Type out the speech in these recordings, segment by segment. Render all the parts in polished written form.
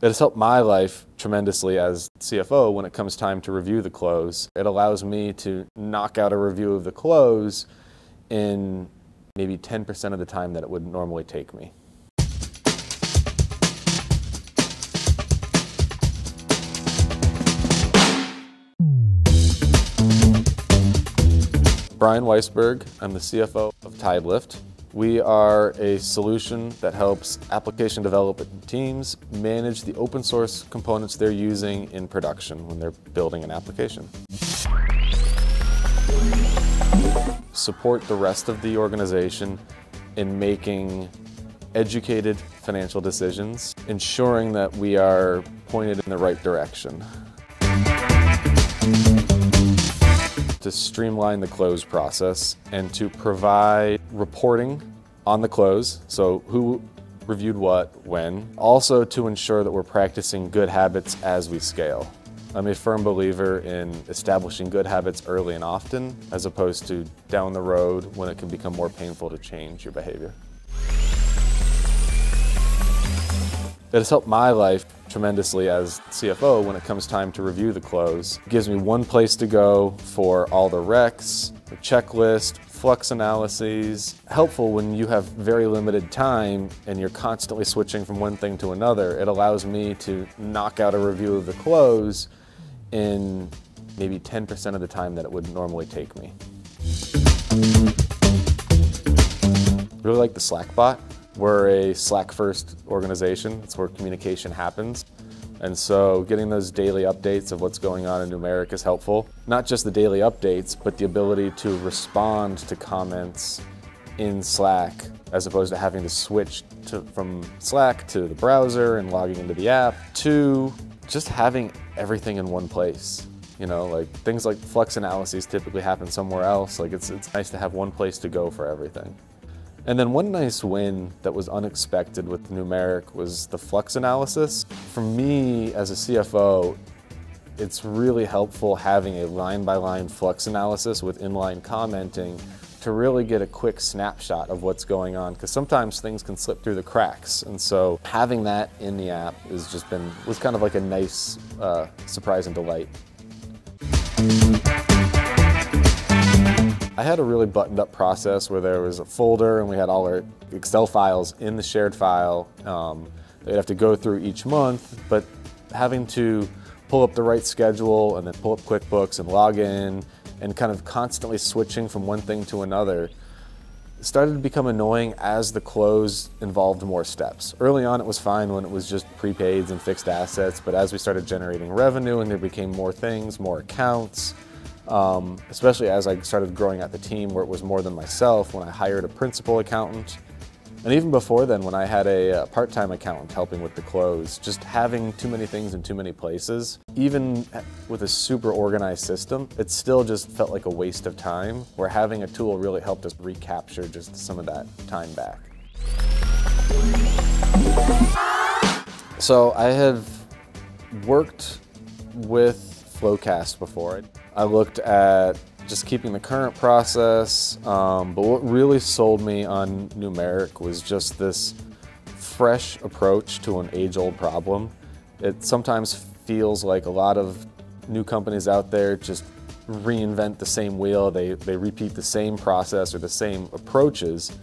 It has helped my life tremendously as CFO when it comes time to review the close. It allows me to knock out a review of the close in maybe 10% of the time that it would normally take me. Brian Weisberg, I'm the CFO of Tidelift. We are a solution that helps application development teams manage the open source components they're using in production when they're building an application. Support the rest of the organization in making educated financial decisions, ensuring that we are pointed in the right direction. To streamline the close process and to provide reporting on the close, so who reviewed what, when. Also to ensure that we're practicing good habits as we scale. I'm a firm believer in establishing good habits early and often, as opposed to down the road when it can become more painful to change your behavior. It has helped my life tremendously as CFO when it comes time to review the close. It gives me one place to go for all the recs, the checklist, flux analyses. Helpful when you have very limited time and you're constantly switching from one thing to another. It allows me to knock out a review of the close in maybe 10% of the time that it would normally take me. Really like the Slack bot. We're a Slack-first organization. It's where communication happens. And so getting those daily updates of what's going on in Numeric is helpful. Not just the daily updates, but the ability to respond to comments in Slack, as opposed to having to switch from Slack to the browser and logging into the app, to just having everything in one place. You know, like things like flux analyses typically happen somewhere else. Like it's nice to have one place to go for everything. And then one nice win that was unexpected with Numeric was the flux analysis. For me, as a CFO, it's really helpful having a line-by-line flux analysis with inline commenting to really get a quick snapshot of what's going on, because sometimes things can slip through the cracks. And so having that in the app was kind of like a nice surprise and delight. I had a really buttoned up process where there was a folder and we had all our Excel files in the shared file. They'd have to go through each month, but having to pull up the right schedule and then pull up QuickBooks and log in and kind of constantly switching from one thing to another started to become annoying as the close involved more steps. Early on it was fine when it was just prepaids and fixed assets, but as we started generating revenue and there became more things, more accounts, especially as I started growing out the team where it was more than myself, when I hired a principal accountant. And even before then, when I had a part-time accountant helping with the close, just having too many things in too many places, even with a super organized system, it still just felt like a waste of time, where having a tool really helped us recapture just some of that time back. So I have worked with Flowcast before. I looked at just keeping the current process, but what really sold me on Numeric was just this fresh approach to an age-old problem. It sometimes feels like a lot of new companies out there just reinvent the same wheel, they repeat the same process or the same approaches,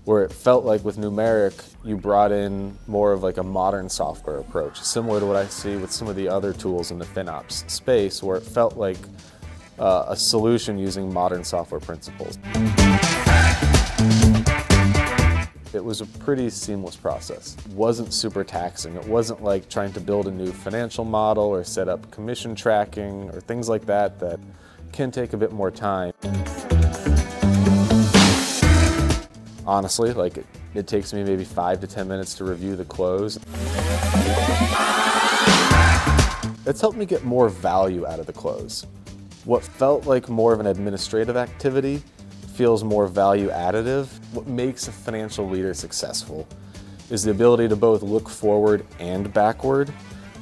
where it felt like with Numeric, you brought in more of like a modern software approach, similar to what I see with some of the other tools in the FinOps space, where it felt like a solution using modern software principles. It was a pretty seamless process. It wasn't super taxing. It wasn't like trying to build a new financial model or set up commission tracking or things like that that can take a bit more time. Honestly, like it takes me maybe 5 to 10 minutes to review the close. It's helped me get more value out of the close. What felt like more of an administrative activity feels more value additive. What makes a financial leader successful is the ability to both look forward and backward.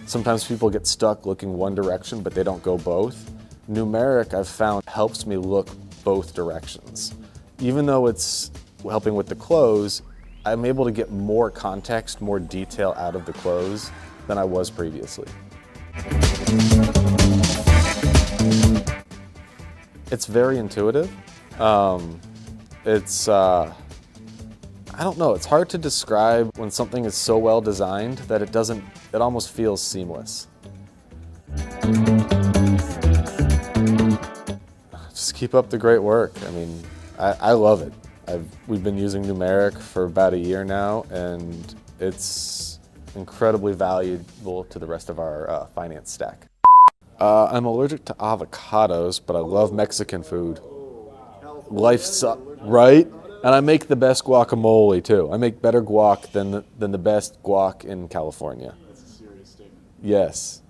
Sometimes people get stuck looking one direction, but they don't go both. Numeric, I've found, helps me look both directions. Even though it's helping with the close, I'm able to get more context, more detail out of the close than I was previously. It's very intuitive. I don't know, it's hard to describe when something is so well designed that it almost feels seamless. Just keep up the great work. I mean, I love it. We've been using Numeric for about a year now, and it's incredibly valuable to the rest of our finance stack. I'm allergic to avocados, but I love Mexican food. Life sucks, right? And I make the best guacamole too. I make better guac than the best guac in California. That's a serious statement. Yes.